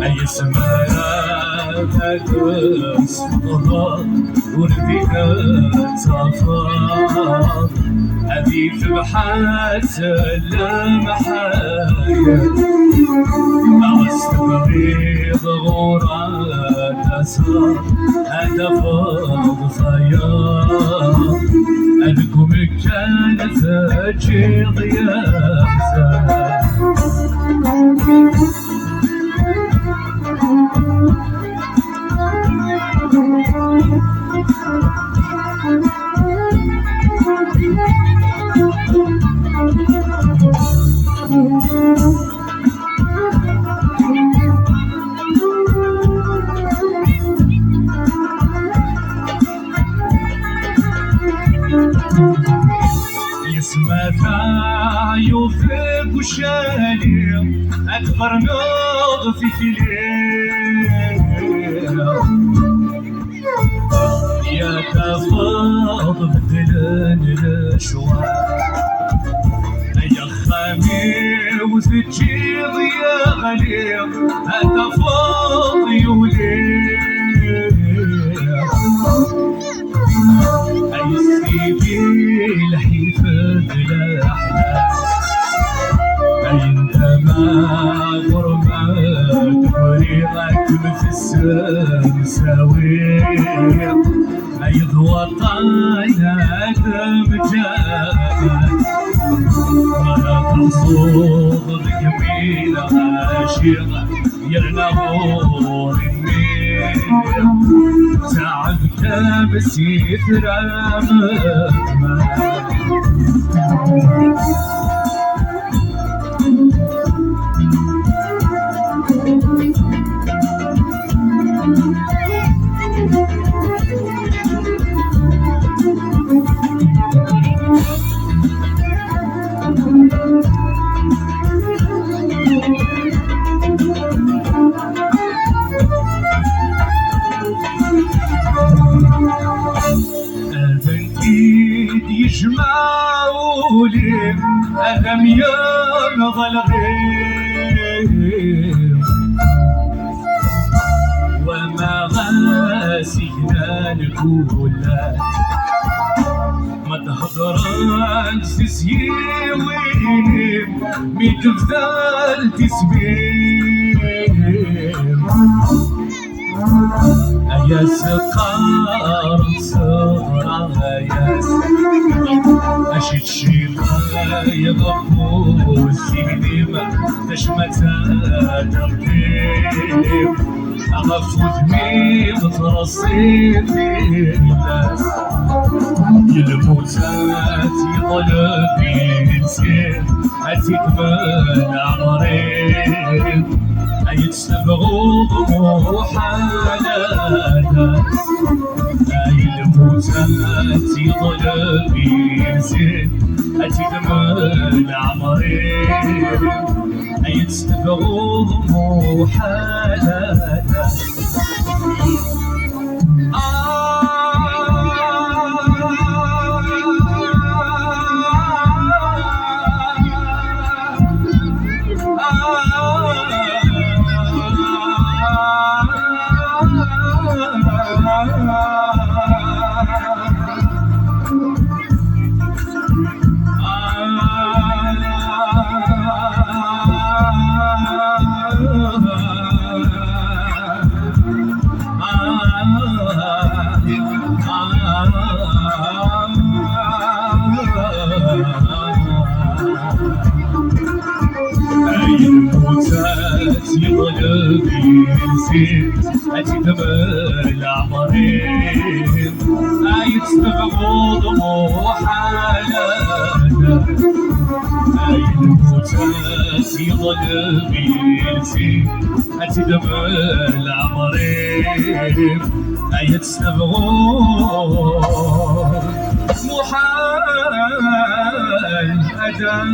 أي سماء تدرس الظهر ورديك تفاض أبي في بحث المحايا أستبريض غورات أسهر هدف الضياء أنكم كانت تجي ضيافة يسمى يوفق وشالي أكبر نوض في كليل يا تفاض بدلن الأشواق يا خمير وتجيض يا غليظ أتفاض يوليل أي سيدي الحفظ الأحلام أي انت ما غرمت طريقك في السمساوية أي ضوطانا مجالك ولا تصوض الجميلة عاشقة يرنا غور النيل تعبت بس يترامت يجمعوا لي ألم ينضى الغيب وما غاسينا الكولات ما تهضران تسيويني ميت تفضل تسبيم يا سقار صغرى يا أشد شيخا يضبو السينما تشمتا ترتيب أغفوت ميم ترصيد الناس الموتات يطلبي نسير أتكمل عمرين أي تستبغوا طموحانا أي الموتات يطلبي نسير أتكمل عمرين أي تستبغوا طموحانا قلبي نسيت أتكمل عمرين عايز تغمض طموحانا الموتات في قلبي نسيت أتكمل عمرين عايز تغمض محال أداء